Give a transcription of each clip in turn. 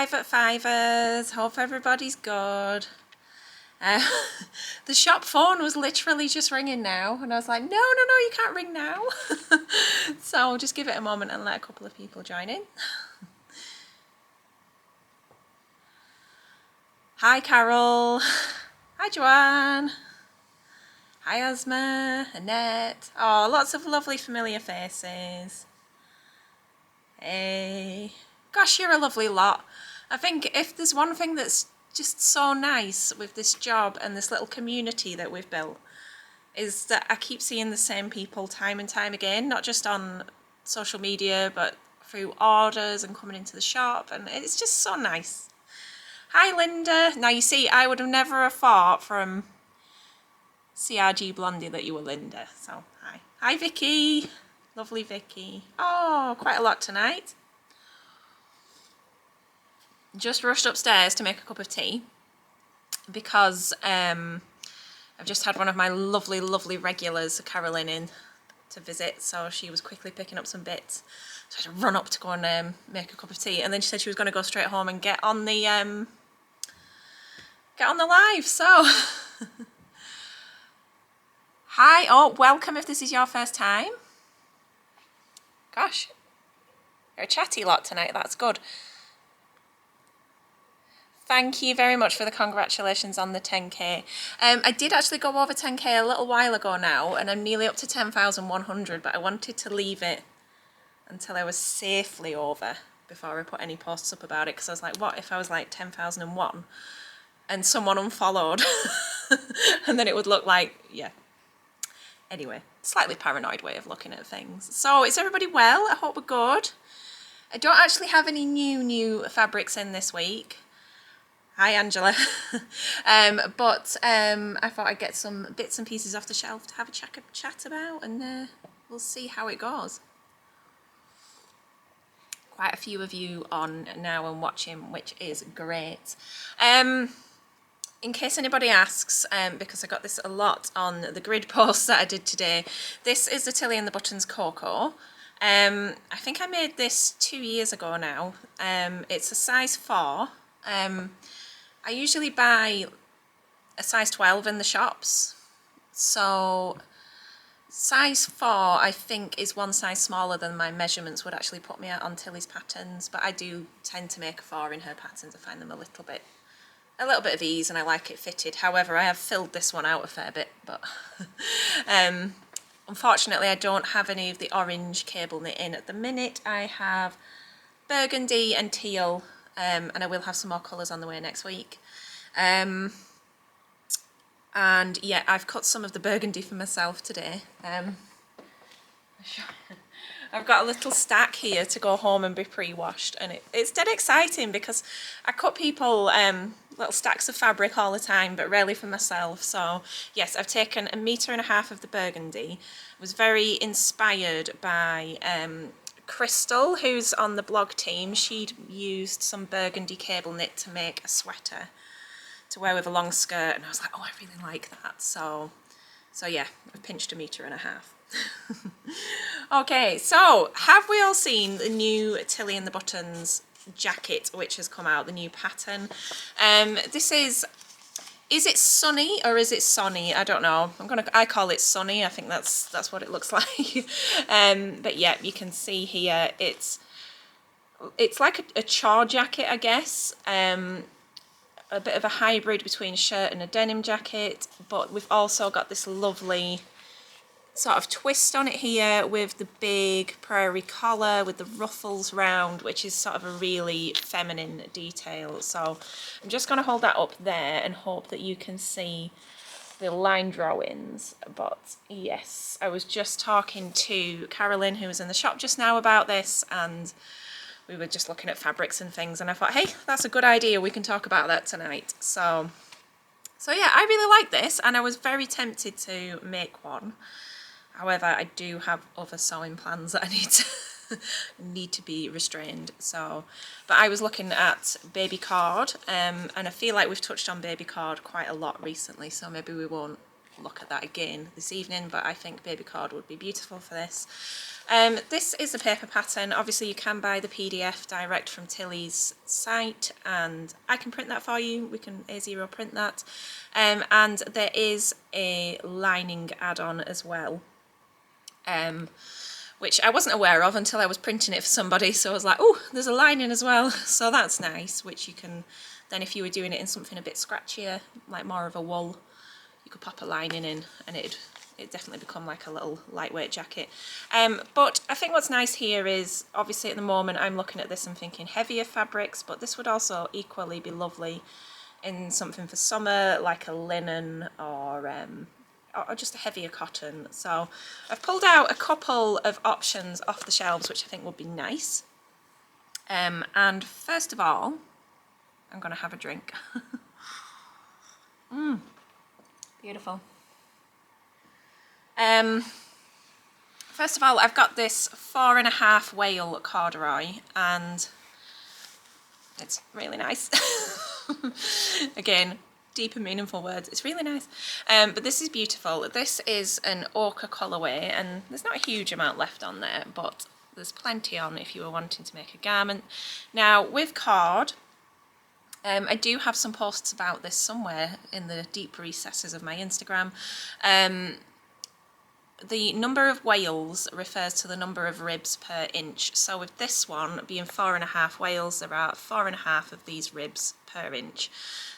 Private Fivers, hope everybody's good. The shop phone was literally just ringing now, and I was like, no, you can't ring now. So I'll just give it a moment and let a couple of people join in. Hi Carol, hi Joanne, hi Asma, Annette. Oh, lots of lovely familiar faces. Hey, gosh, you're a lovely lot. I think if there's one thing that's just so nice with this job and this little community that we've built, is that I keep seeing the same people time and time again, not just on social media, but through orders and coming into the shop, and it's just so nice. Hi Linda. Now you see, I would have never have thought from CRG Blondie that you were Linda, so hi. Hi Vicky. Lovely Vicky. Oh, quite a lot tonight. Just rushed upstairs to make a cup of tea because I've just had one of my lovely regulars, Carolyn, in to visit, so she was quickly picking up some bits. So I had to run up to go and make a cup of tea, and then she said she was going to go straight home and get on the live. So hi, oh, welcome if this is your first time. Gosh, you're a chatty lot tonight, that's good. Thank you very much for the congratulations on the 10k. I did actually go over 10k a little while ago now, and I'm nearly up to 10,100, but I wanted to leave it until I was safely over before I put any posts up about it, because I was like, what if I was like 10,001 and someone unfollowed and then it would look like, yeah. Anyway, slightly paranoid way of looking at things. So is everybody well? I hope we're good. I don't actually have any new fabrics in this week. Hi Angela. But I thought I'd get some bits and pieces off the shelf to have a chat about, and we'll see how it goes. Quite a few of you on now and watching, which is great. In case anybody asks, because I got this a lot on the grid post that I did today, this is the Tilly and the Buttons Cocoa. I think I made this 2 years ago now. It's a size 4. I usually buy a size 12 in the shops, so size 4 I think is one size smaller than my measurements would actually put me at on Tilly's patterns, but I do tend to make a 4 in her patterns. I find them a little bit of ease, and I like it fitted. However, I have filled this one out a fair bit, but unfortunately I don't have any of the orange cable knit in at the minute. I have burgundy and teal, and I will have some more colours on the way next week. And yeah, I've cut some of the burgundy for myself today. I've got a little stack here to go home and be pre-washed, and it's dead exciting because I cut people little stacks of fabric all the time, but rarely for myself. So yes, I've taken 1.5 meters of the burgundy. I was very inspired by Crystal, who's on the blog team. She'd used some burgundy cable knit to make a sweater to wear with a long skirt, and I was like, oh, I really like that. So yeah, I've pinched 1.5 meters. Okay, so have we all seen the new Tilly and the Buttons jacket which has come out, the new pattern? This is it Sonny or is it Sonny? I don't know. I call it Sonny. I think that's what it looks like. But yeah, you can see here it's like a char jacket, I guess. A bit of a hybrid between a shirt and a denim jacket, but we've also got this lovely sort of twist on it here with the big prairie collar with the ruffles round, which is sort of a really feminine detail. So I'm just going to hold that up there and hope that you can see the line drawings. But yes, I was just talking to Carolyn, who was in the shop just now, about this, and we were just looking at fabrics and things, and I thought, hey, that's a good idea, we can talk about that tonight. So yeah, I really like this, and I was very tempted to make one. However, I do have other sewing plans that I need to be restrained. So, but I was looking at baby cord, and I feel like we've touched on baby cord quite a lot recently, so maybe we won't look at that again this evening, but I think baby cord would be beautiful for this. This is a paper pattern. Obviously you can buy the PDF direct from Tilly's site, and I can print that for you. We can A0 print that. And there is a lining add-on as well, which I wasn't aware of until I was printing it for somebody. So I was like, oh, there's a lining as well. So that's nice, which you can then, if you were doing it in something a bit scratchier, like more of a wool, you could pop a lining in and it'd definitely become like a little lightweight jacket. But I think what's nice here is, obviously at the moment I'm looking at this and thinking heavier fabrics, but this would also equally be lovely in something for summer, like a linen or just a heavier cotton. So I've pulled out a couple of options off the shelves which I think would be nice. And first of all, I'm going to have a drink. Beautiful. First of all, I've got this 4.5 wale corduroy, and it's really nice. Again, deep and meaningful words. It's really nice. But this is beautiful. This is an ochre colourway, and there's not a huge amount left on there, but there's plenty on if you were wanting to make a garment. Now, with cord, I do have some posts about this somewhere in the deep recesses of my Instagram. The number of wales refers to the number of ribs per inch. So with this one being 4.5 wales, there are 4.5 of these ribs per inch.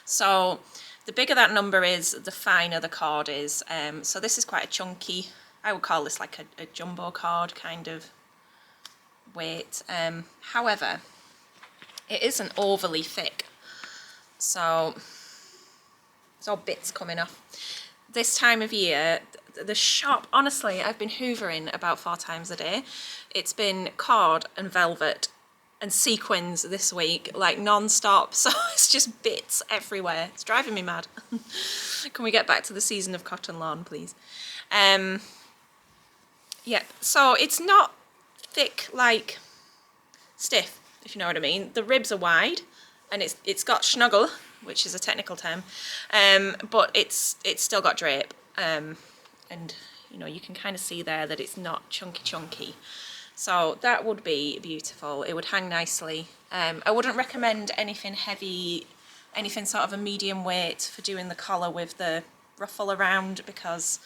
So the bigger that number is, the finer the cord is. So this is quite a chunky, I would call this like a jumbo cord kind of weight. However, it isn't overly thick. So there's all bits coming off. This time of year, the shop, honestly, I've been hoovering about 4 times a day. It's been cord and velvet and sequins this week, like non-stop. So it's just bits everywhere. It's driving me mad. Can we get back to the season of cotton lawn, please? Yeah, so it's not thick, like stiff, if you know what I mean. The ribs are wide, and it's got schnuggle, which is a technical term, but it's still got drape. And you know, you can kind of see there that it's not chunky. So that would be beautiful. It would hang nicely. I wouldn't recommend anything heavy, anything sort of a medium weight for doing the collar with the ruffle around, because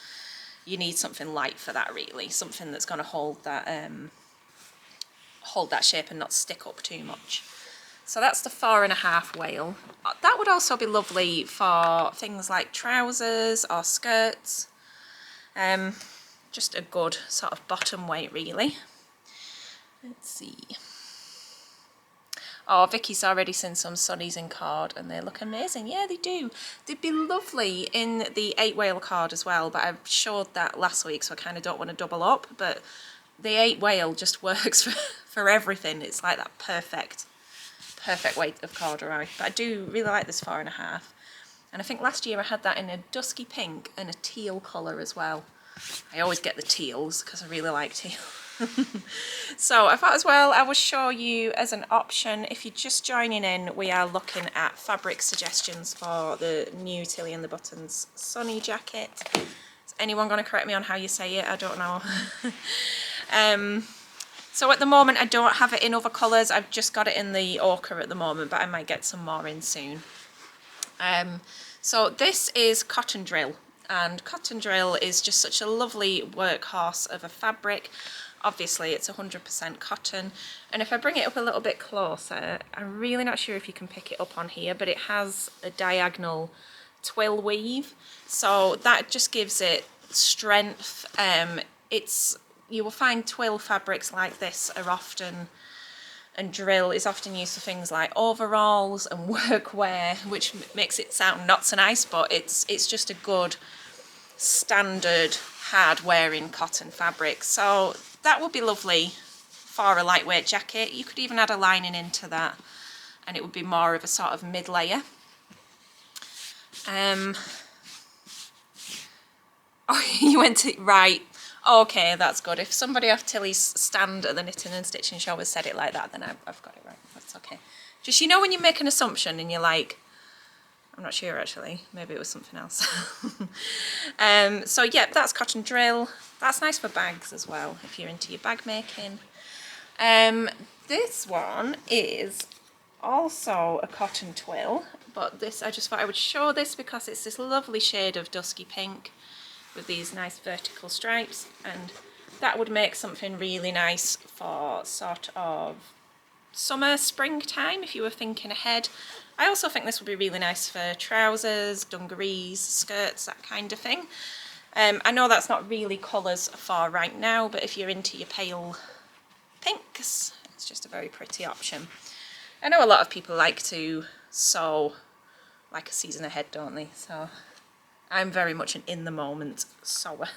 you need something light for that, really. Something that's going to hold that shape and not stick up too much. So that's the 4.5 wale. That would also be lovely for things like trousers or skirts. Just a good sort of bottom weight, really. Let's see. Oh, Vicky's already seen some Sonny's in cord and they look amazing. Yeah, they do. They'd be lovely in the 8 wale cord as well, but I showed that last week, so I kind of don't want to double up. But the 8 wale just works for everything. It's like that perfect weight of corduroy. But I do really like this 4.5. And I think last year I had that in a dusky pink and a teal colour as well. I always get the teals because I really like teal. So I thought as well I will show you as an option, if you're just joining in, we are looking at fabric suggestions for the new Tilly and the Buttons Sonny jacket. Is anyone going to correct me on how you say it? I don't know. So at the moment I don't have it in other colours. I've just got it in the ochre at the moment, but I might get some more in soon. So this is cotton drill, and cotton drill is just such a lovely workhorse of a fabric. Obviously it's 100% cotton, and if I bring it up a little bit closer, I'm really not sure if you can pick it up on here, but it has a diagonal twill weave, so that just gives it strength. You will find twill fabrics like this are often, and drill is often used for things like overalls and workwear, which makes it sound not so nice, but it's just a good standard hard wearing cotton fabric. So that would be lovely for a lightweight jacket. You could even add a lining into that and it would be more of a sort of mid layer. Oh, you went to, right. Okay, that's good. If somebody off Tilly's stand at the Knitting and Stitching Show has said it like that, then I've got it right. That's okay. Just, you know, when you make an assumption and you're like, I'm not sure actually, maybe it was something else. So yeah, that's cotton drill. That's nice for bags as well, if you're into your bag making. This one is also a cotton twill, but this, I just thought I would show this because it's this lovely shade of dusky pink with these nice vertical stripes, and that would make something really nice for sort of summer, springtime if you were thinking ahead. I also think this would be really nice for trousers, dungarees, skirts, that kind of thing. I know that's not really colours for right now, but if you're into your pale pinks, it's just a very pretty option. I know a lot of people like to sew like a season ahead, don't they? So I'm very much an in the moment sewer.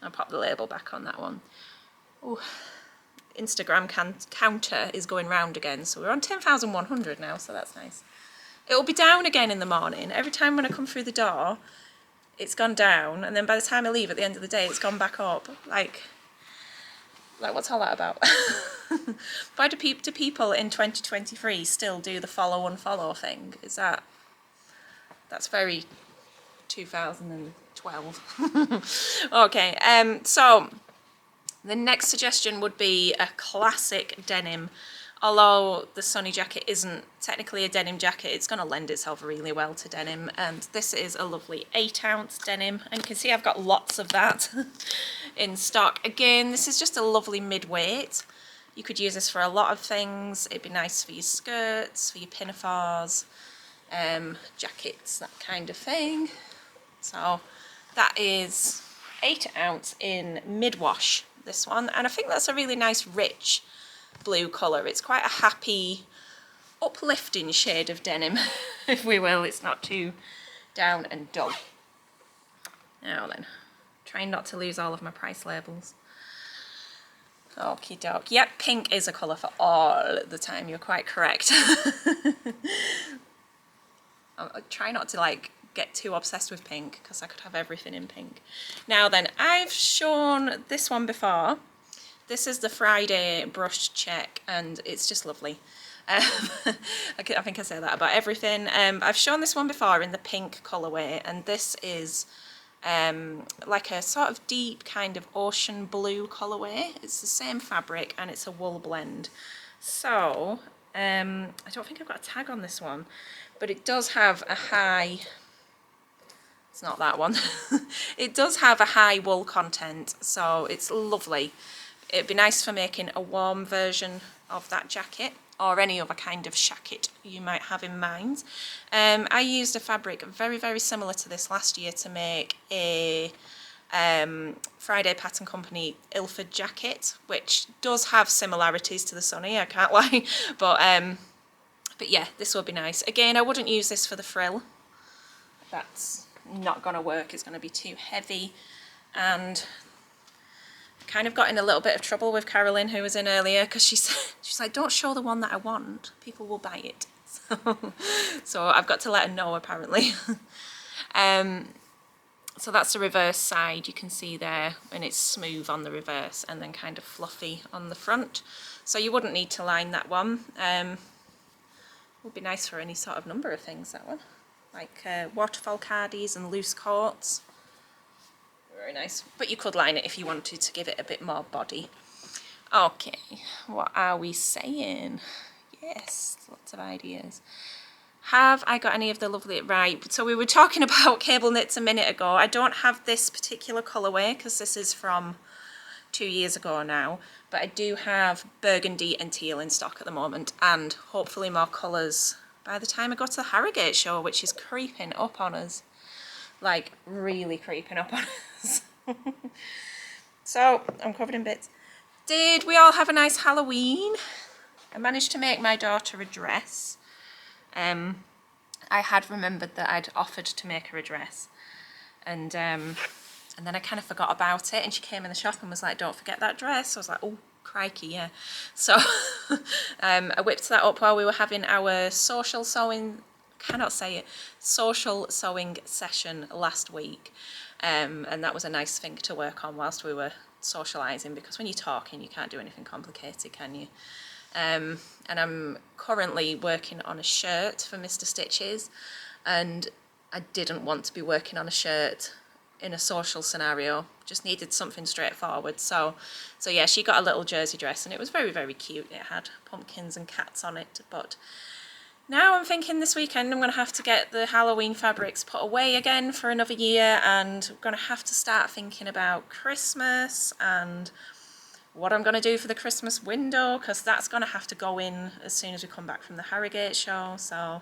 I'll pop the label back on that one. Ooh. Instagram counter is going round again, so we're on 10,100 now, so that's nice. It'll be down again in the morning. Every time when I come through the door, it's gone down, and then by the time I leave at the end of the day, it's gone back up. Like what's all that about? Why do people in 2023 still do the follow unfollow thing? That's very 2012. Okay, so the next suggestion would be a classic denim. Although the Sonny jacket isn't technically a denim jacket, it's going to lend itself really well to denim. And this is a lovely 8-ounce denim. And you can see I've got lots of that in stock. Again, this is just a lovely mid-weight. You could use this for a lot of things. It'd be nice for your skirts, for your pinafores, jackets, that kind of thing. So that is 8-ounce in mid-wash, this one. And I think that's a really nice rich blue colour. It's quite a happy, uplifting shade of denim, if we will. It's not too down and dull. Now then, trying not to lose all of my price labels. Okie doke. Yep, pink is a colour for all the time. You're quite correct. I try not to get too obsessed with pink because I could have everything in pink. Now then, I've shown this one before. This is the Friday brushed check, and it's just lovely. I think I say that about everything. I've shown this one before in the pink colourway, and this is like a sort of deep kind of ocean blue colourway. It's the same fabric and it's a wool blend. So I don't think I've got a tag on this one, but it does have a high, it's not that one, it does have a high wool content, so it's lovely. It'd be nice for making a warm version of that jacket or any other kind of shacket you might have in mind. I used a fabric very, very similar to this last year to make a Friday Pattern Company Ilford jacket, which does have similarities to the Sonny, I can't lie, but yeah, this will be nice. Again, I wouldn't use this for the frill. That's not going to work, it's going to be too heavy, and kind of got in a little bit of trouble with Carolyn, who was in earlier, because she's like, don't show the one that I want, people will buy it. So I've got to let her know, apparently. So that's the reverse side, you can see there, and it's smooth on the reverse and then kind of fluffy on the front. So you wouldn't need to line that one. Would be nice for any sort of number of things, that one. Like waterfall cardies and loose coats. Very nice, but you could line it if you wanted to give it a bit more body. Okay, what are we saying? Yes, lots of ideas. Have I got any of the lovely, right, so we were talking about cable knits a minute ago. I don't have this particular colourway because this is from 2 years ago now, but I do have burgundy and teal in stock at the moment, and hopefully more colours by the time I go to the Harrogate show, which is creeping up on us. Like, really creeping up on us. So, I'm covered in bits. Did we all have a nice Halloween? I managed to make my daughter a dress. I had remembered that I'd offered to make her a dress. And then I kind of forgot about it, and she came in the shop and was like, don't forget that dress. I was like, oh, crikey, yeah. So, I whipped that up while we were having our social sewing session last week, and that was a nice thing to work on whilst we were socialising, because when you're talking you can't do anything complicated, can you? and I'm currently working on a shirt for Mr. Stitches, and I didn't want to be working on a shirt in a social scenario, just needed something straightforward. So yeah, she got a little jersey dress and it was very, very cute. It had pumpkins and cats on it, but now I'm thinking this weekend I'm going to have to get the Halloween fabrics put away again for another year, and I'm going to have to start thinking about Christmas and what I'm going to do for the Christmas window, because that's going to have to go in as soon as we come back from the Harrogate show. So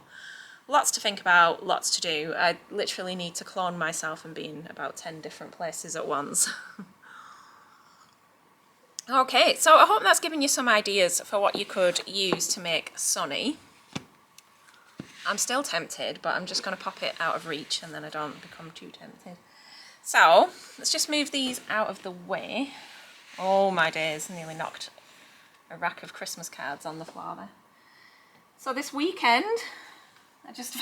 lots to think about, lots to do. I literally need to clone myself and be in about 10 different places at once. Okay, so I hope that's given you some ideas for what you could use to make Sonny. I'm still tempted, but I'm just going to pop it out of reach and then I don't become too tempted. So let's just move these out of the way. Oh my days, nearly knocked a rack of Christmas cards on the floor there. So this weekend, I just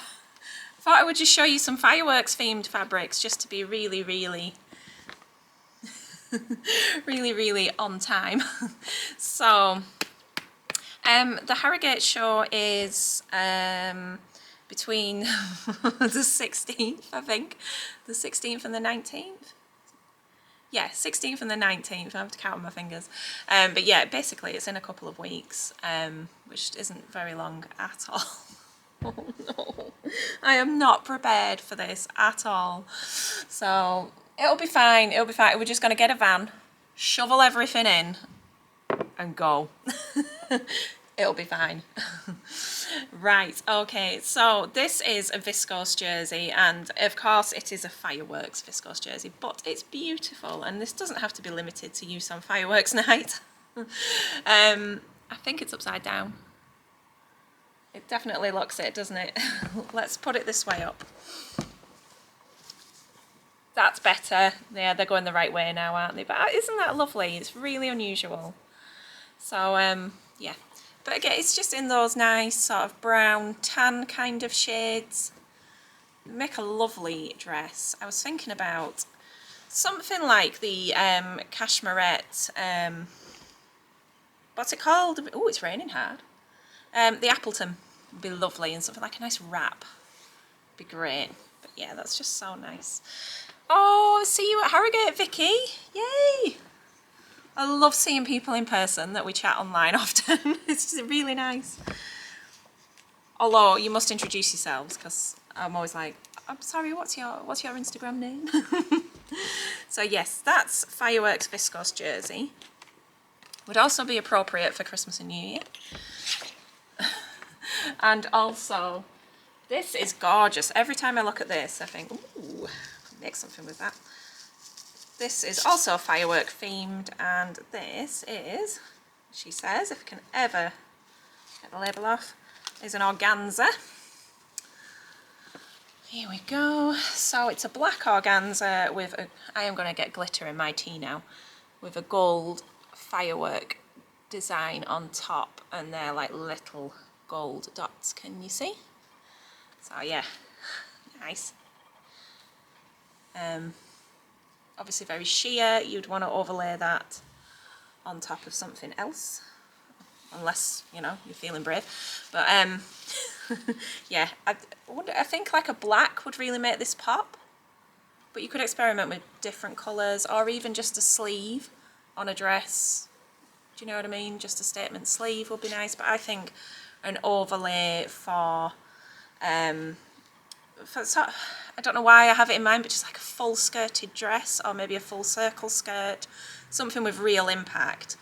thought I would just show you some fireworks themed fabrics, just to be really, really, really on time. So the Harrogate show is between the 16th, I think, the 16th and the 19th. Yeah, 16th and the 19th, I have to count on my fingers. But yeah, basically it's in a couple of weeks, which isn't very long at all. Oh no, I am not prepared for this at all. So it'll be fine, it'll be fine. We're just going to get a van, shovel everything in and go. It'll be fine. Right, okay, so this is a viscose jersey, and of course it is a fireworks viscose jersey, but it's beautiful, and this doesn't have to be limited to use on fireworks night. I think it's upside down. It definitely looks it, doesn't it? Let's put it this way up. That's better. Yeah, they're going the right way now, aren't they? But isn't that lovely? It's really unusual. So, yeah. But again, it's just in those nice sort of brown, tan kind of shades. Make a lovely dress. I was thinking about something like the cashmerette, what's it called? Oh, it's raining hard. The Appleton would be lovely, and something like a nice wrap would be great. But yeah, that's just so nice. Oh, see you at Harrogate, Vicky. Yay! I love seeing people in person that we chat online often. It's just really nice. Although you must introduce yourselves, because I'm always like, I'm sorry, what's your Instagram name? So yes, that's Fireworks Viscose jersey. Would also be appropriate for Christmas and New Year. And also, this is gorgeous. Every time I look at this, I think, ooh, make something with that. This is also firework themed, and this is, she says, if I can ever get the label off, is an organza. Here we go. So it's a black organza with a, I am going to get glitter in my tea now, with a gold firework design on top, and they're like little gold dots, can you see? So yeah, nice. Obviously very sheer, you'd want to overlay that on top of something else, unless, you know, you're feeling brave. But yeah, I think like a black would really make this pop, but you could experiment with different colours, or even just a sleeve on a dress. Do you know what I mean? Just a statement sleeve would be nice, but I think an overlay for I don't know why I have it in mind, but just like a full skirted dress, or maybe a full circle skirt, something with real impact,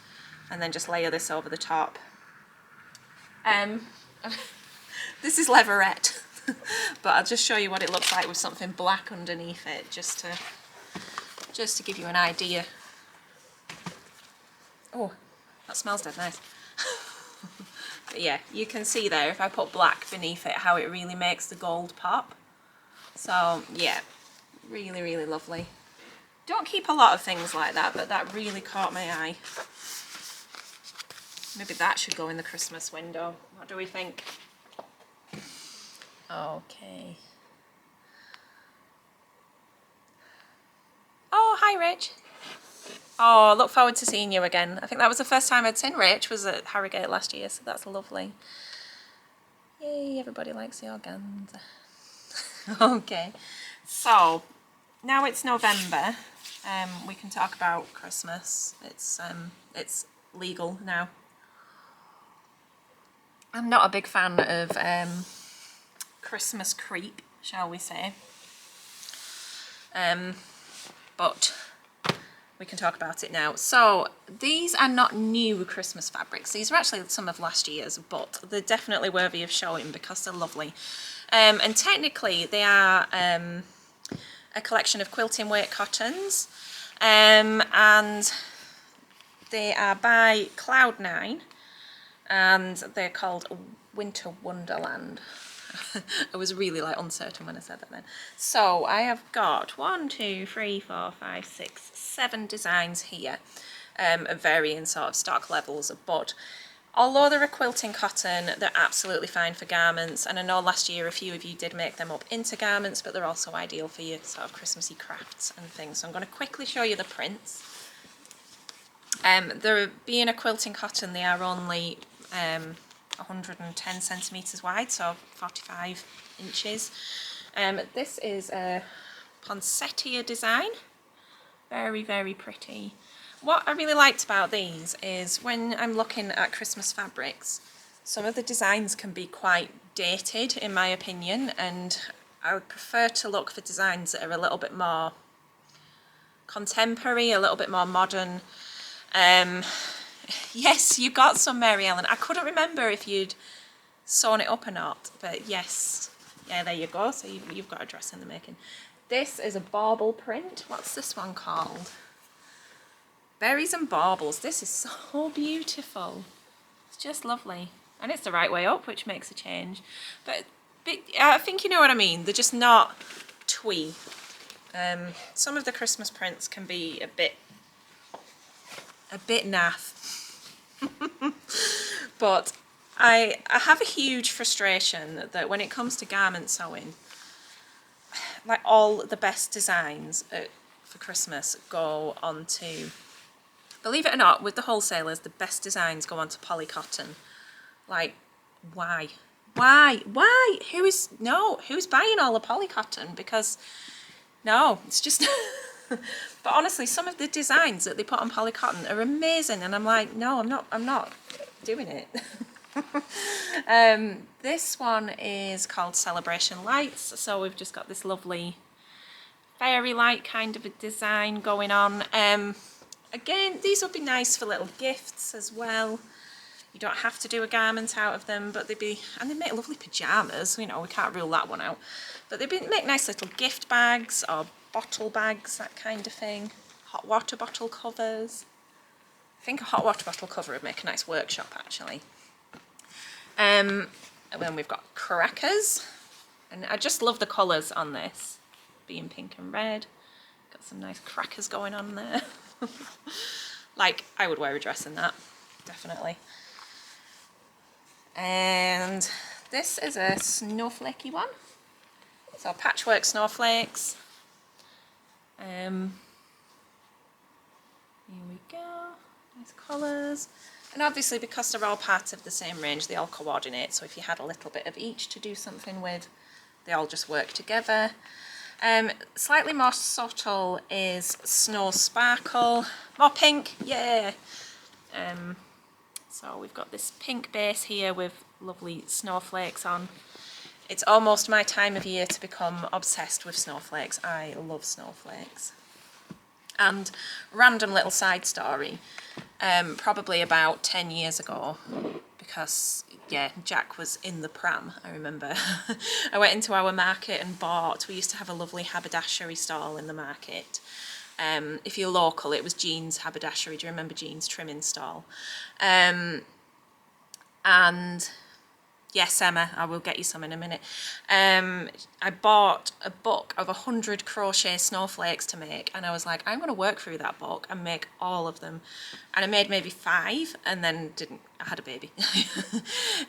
and then just layer this over the top. This is leatherette, but I'll just show you what it looks like with something black underneath it, just to give you an idea. Oh, that smells dead nice. But yeah, you can see there, if I put black beneath it, how it really makes the gold pop. So yeah, really, really lovely. Don't keep a lot of things like that, but that really caught my eye. Maybe that should go in the Christmas window. What do we think? Okay. Oh, hi Rich. Oh, look forward to seeing you again. I think that was the first time I'd seen Rach, was at Harrogate last year, so that's lovely. Yay, everybody likes the organza. Okay, so now it's November. We can talk about Christmas. It's legal now. I'm not a big fan of Christmas creep, shall we say. But we can talk about it now. So these are not new Christmas fabrics. These are actually some of last year's, but they're definitely worthy of showing because they're lovely. And technically they are a collection of quilting weight cottons, and they are by Cloud9, and they're called Winter Wonderland. I was really like uncertain when I said that then. So I have got 1, 2, 3, 4, 5, 6, 7 designs here, of varying sort of stock levels, but although they're a quilting cotton, they're absolutely fine for garments, and I know last year a few of you did make them up into garments, but they're also ideal for your sort of Christmassy crafts and things. So I'm going to quickly show you the prints. They're being a quilting cotton, they are only 110 centimetres wide, so 45 inches. This is a poinsettia design, very, very pretty. What I really liked about these is when I'm looking at Christmas fabrics, some of the designs can be quite dated in my opinion, and I would prefer to look for designs that are a little bit more contemporary, a little bit more modern. Yes, you got some, Mary Ellen. I couldn't remember if you'd sewn it up or not, but yes. Yeah, there you go. So you've got a dress in the making. This is a bauble print. What's this one called? Berries and baubles. This is so beautiful. It's just lovely. And it's the right way up, which makes a change. But I think you know what I mean. They're just not twee. Some of the Christmas prints can be a bit naff. But I have a huge frustration that when it comes to garment sewing, like all the best designs for Christmas go on to, believe it or not, with the wholesalers, the best designs go on to poly cotton. Like, why? Who's buying all the poly cotton? Because no, it's just but honestly, some of the designs that they put on poly cotton are amazing, and I'm like, no, I'm not doing it. This one is called Celebration Lights, so we've just got this lovely fairy light kind of a design going on. Again, these would be nice for little gifts as well. You don't have to do a garment out of them, but they make lovely pyjamas, you know, we can't rule that one out. But they make nice little gift bags or bottle bags, that kind of thing. Hot water bottle covers. I think a hot water bottle cover would make a nice workshop actually. And then we've got crackers, and I just love the colours on this, being pink and red. Got some nice crackers going on there. Like, I would wear a dress in that, definitely. And this is a snowflakey one. So patchwork snowflakes. Here we go, nice colours. And obviously because they're all part of the same range, they all coordinate. So if you had a little bit of each to do something with, they all just work together. Slightly more subtle is Snow Sparkle. More pink, yeah! So we've got this pink base here with lovely snowflakes on. It's almost my time of year to become obsessed with snowflakes. I love snowflakes. And random little side story, probably about 10 years ago, because yeah, Jack was in the pram, I remember. I went into our market and we used to have a lovely haberdashery stall in the market. If you're local, it was Jean's Haberdashery. Do you remember Jean's trimming stall? And yes, Emma, I will get you some in a minute. I bought a book of 100 crochet snowflakes to make, and I was like, I'm going to work through that book and make all of them. And I made maybe 5, and then I had a baby.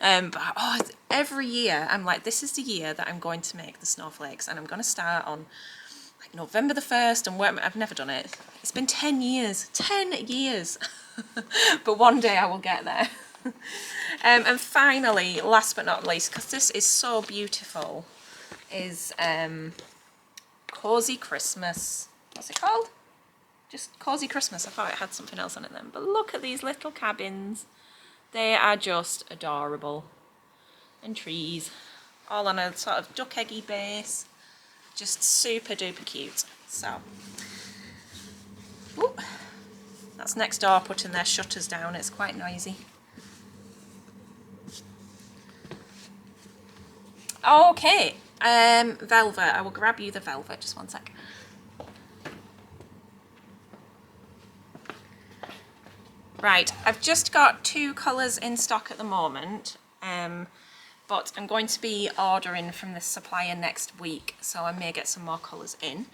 But every year I'm like, this is the year that I'm going to make the snowflakes, and I'm going to start on like November the 1st and work. I've never done it. It's been 10 years. 10 years. But one day I will get there. And finally, last but not least, because this is so beautiful, is Cozy Christmas. What's it called? Just Cozy Christmas. I thought it had something else on it then. But look at these little cabins. They are just adorable. And trees. All on a sort of duck eggy base. Just super duper cute. So, ooh, that's next door putting their shutters down. It's quite noisy. Okay, velvet. I will grab you the velvet. Just one sec. Right, I've just got 2 colours in stock at the moment, but I'm going to be ordering from this supplier next week, so I may get some more colours in.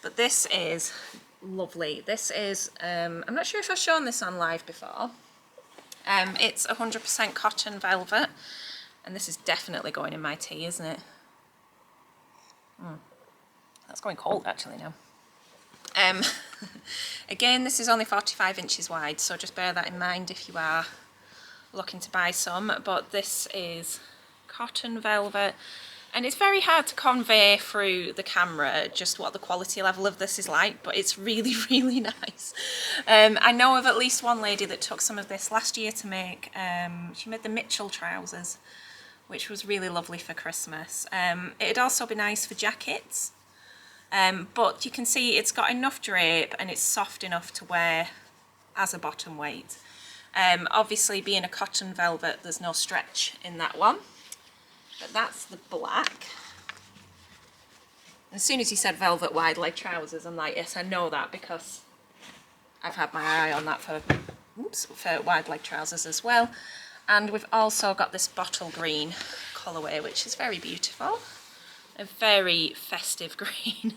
But this is lovely. This is, I'm not sure if I've shown this on live before. It's 100% cotton velvet, and this is definitely going in my tea, isn't it? That's going cold actually now. Again, this is only 45 inches wide, so just bear that in mind if you are looking to buy some. But this is cotton velvet, and it's very hard to convey through the camera just what the quality level of this is like, but it's really, really nice. I know of at least one lady that took some of this last year to make, she made the Mitchell trousers, which was really lovely for Christmas. It'd also be nice for jackets. But you can see it's got enough drape and it's soft enough to wear as a bottom weight. Obviously being a cotton velvet, there's no stretch in that one. But that's the black. As soon as you said velvet wide leg trousers, I'm like, yes, I know that because I've had my eye on that for wide leg trousers as well. And we've also got this bottle green colourway, which is very beautiful. A very festive green.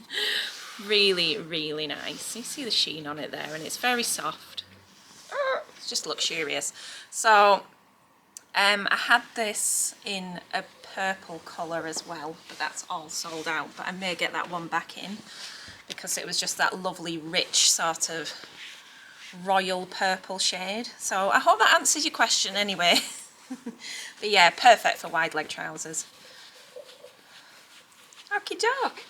Really, really nice. You see the sheen on it there, and it's very soft. It's just luxurious. So I had this in a purple colour as well, but that's all sold out. But I may get that one back in because it was just that lovely rich sort of royal purple shade. So I hope that answers your question anyway. But yeah, perfect for wide leg trousers. Okie doke.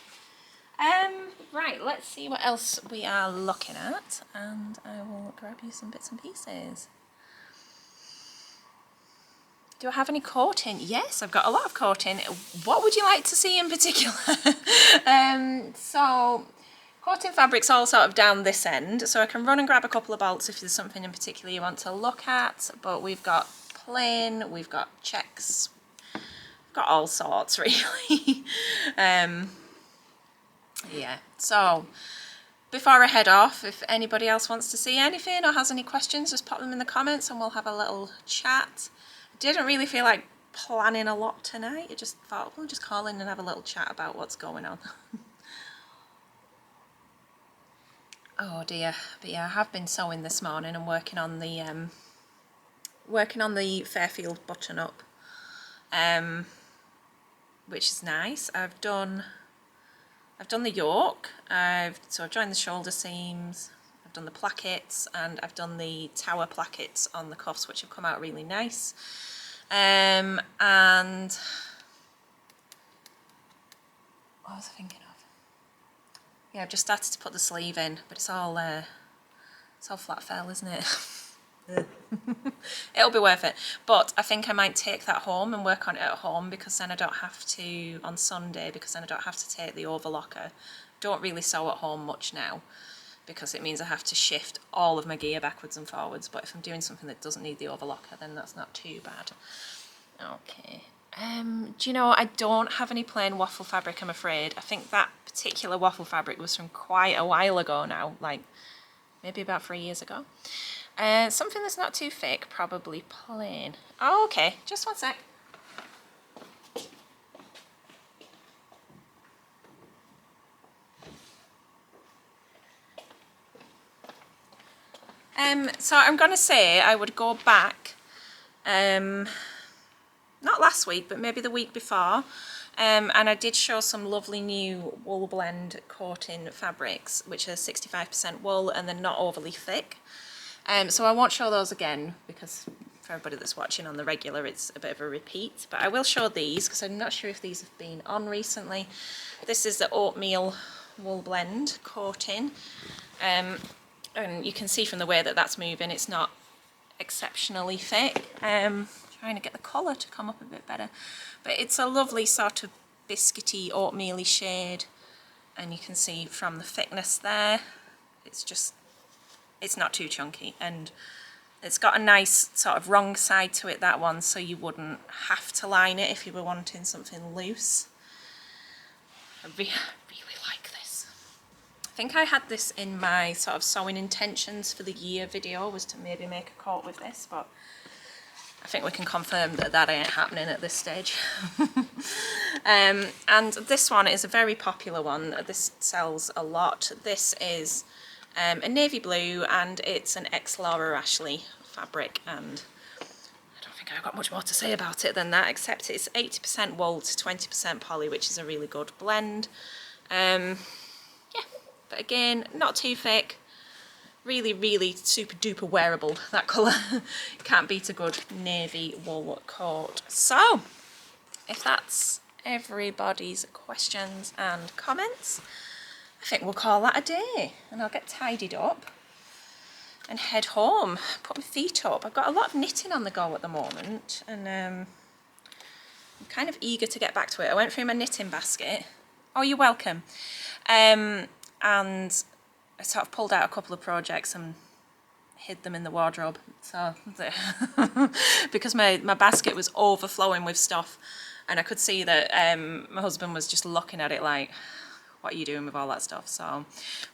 Right, let's see what else we are looking at, and I will grab you some bits and pieces. Do I have any quilting? Yes, I've got a lot of quilting. What would you like to see in particular? So quilting fabric's all sort of down this end, so I can run and grab a couple of bolts if there's something in particular you want to look at, but we've got plain, we've got checks, got all sorts really. Yeah, so before I head off, if anybody else wants to see anything or has any questions, just pop them in the comments and we'll have a little chat. I didn't really feel like planning a lot tonight. I just thought we'll just call in and have a little chat about what's going on. Oh dear, but yeah, I have been sewing this morning and working on the Fairfield button up. Which is nice. I've done the yoke, so I've joined the shoulder seams, I've done the plackets, and I've done the tower plackets on the cuffs, which have come out really nice. And what was I thinking of? Yeah, I've just started to put the sleeve in, but it's all flat fell, isn't it? It'll be worth it, but I think I might take that home and work on it at home, because then I don't have to, on Sunday, because then I don't have to take the overlocker. Don't really sew at home much now because it means I have to shift all of my gear backwards and forwards, but if I'm doing something that doesn't need the overlocker, then that's not too bad. Okay, do you know, I don't have any plain waffle fabric, I'm afraid. I think that particular waffle fabric was from quite a while ago now, like maybe about 3 years ago. Something that's not too thick, probably plain. Oh, okay, just one sec. So I'm going to say I would go back, not last week, but maybe the week before, And I did show some lovely new wool blend quilting fabrics, which are 65% wool and they're not overly thick. So I won't show those again because for everybody that's watching on the regular, it's a bit of a repeat. But I will show these because I'm not sure if these have been on recently. This is the oatmeal wool blend quilting. And you can see from the way that that's moving, it's not exceptionally thick. Trying to get the colour to come up a bit better, but it's a lovely sort of biscuity oatmeal-y shade, and you can see from the thickness there, it's not too chunky, and it's got a nice sort of wrong side to it, that one, so you wouldn't have to line it if you were wanting something loose. I really like this. I think I had this in my sort of sewing intentions for the year video, was to maybe make a coat with this, but I think we can confirm that that ain't happening at this stage. And this one is a very popular one. This sells a lot. This is a navy blue and it's an ex-Laura Ashley fabric, and I don't think I've got much more to say about it than that, except it's 80% wool to 20% poly, which is a really good blend. Yeah, but again, not too thick. Really super duper wearable, that colour. Can't beat a good navy wool coat. So, if that's everybody's questions and comments, I think we'll call that a day, and I'll get tidied up and head home, put my feet up. I've got a lot of knitting on the go at the moment, and I'm kind of eager to get back to it. I went through my knitting basket. Oh, you're welcome. And I sort of pulled out a couple of projects and hid them in the wardrobe. So because my basket was overflowing with stuff, and I could see that my husband was just looking at it like, what are you doing with all that stuff? So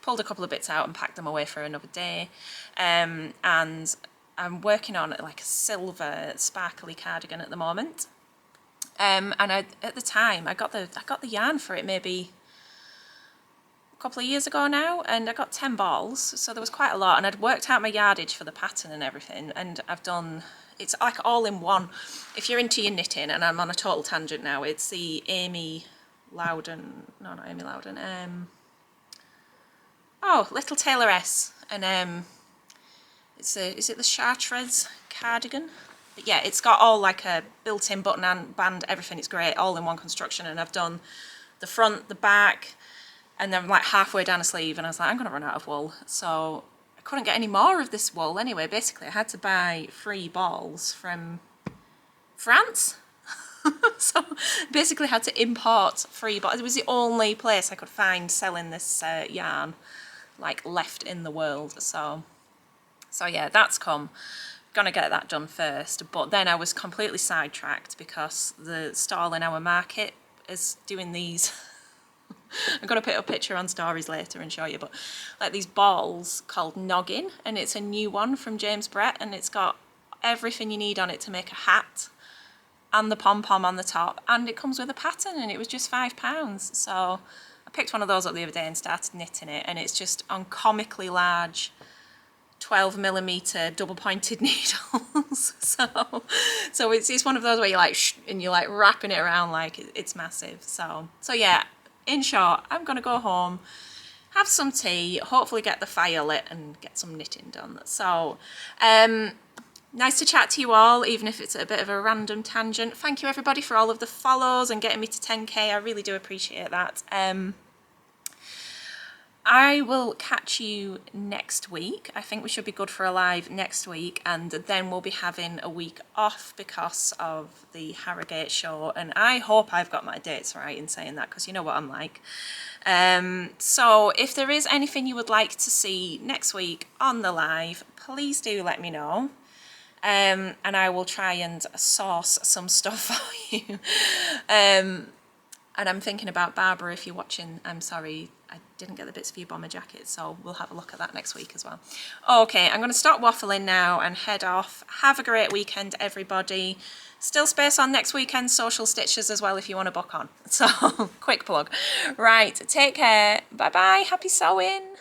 pulled a couple of bits out and packed them away for another day. And I'm working on like a silver sparkly cardigan at the moment. And at the time I got the yarn for it maybe couple of years ago now, and I got 10 balls, so there was quite a lot, and I'd worked out my yardage for the pattern and everything, and I've done, it's like all in one. If you're into your knitting, and I'm on a total tangent now, it's the Amy Loudon, no, not Amy Loudon, oh, Little Tailoress, and is it the Chartreuse cardigan? But yeah, it's got all like a built-in button and band, everything, it's great, all in one construction, and I've done the front, the back, and then like halfway down a sleeve, and I was like, I'm going to run out of wool. So I couldn't get any more of this wool anyway. Basically, I had to buy 3 balls from France. So basically had to import 3 balls. It was the only place I could find selling this yarn, like, left in the world. So yeah, that's come. Gonna get that done first. But then I was completely sidetracked because the stall in our market is doing these... I'm going to put a picture on stories later and show you, but like these balls called Noggin, and it's a new one from James Brett, and it's got everything you need on it to make a hat and the pom-pom on the top, and it comes with a pattern, and it was just £5. So I picked one of those up the other day and started knitting it, and it's just on comically large 12mm double pointed needles. so it's one of those where you're like and you're like wrapping it around like it's massive. So yeah, in short, I'm going to go home, have some tea, hopefully get the fire lit and get some knitting done. So, nice to chat to you all, even if it's a bit of a random tangent. Thank you everybody for all of the follows and getting me to 10k. I really do appreciate that. I will catch you next week. I think we should be good for a live next week, and then we'll be having a week off because of the Harrogate show, and I hope I've got my dates right in saying that, because you know what I'm like. So if there is anything you would like to see next week on the live, please do let me know. And I will try and source some stuff for you. And I'm thinking about Barbara, if you're watching, I'm sorry, I didn't get the bits for your bomber jacket, so we'll have a look at that next week as well. Okay, I'm going to stop waffling now and head off. Have a great weekend, everybody. Still space on next weekend's social stitches as well if you want to book on. So, quick plug. Right, take care. Bye-bye. Happy sewing.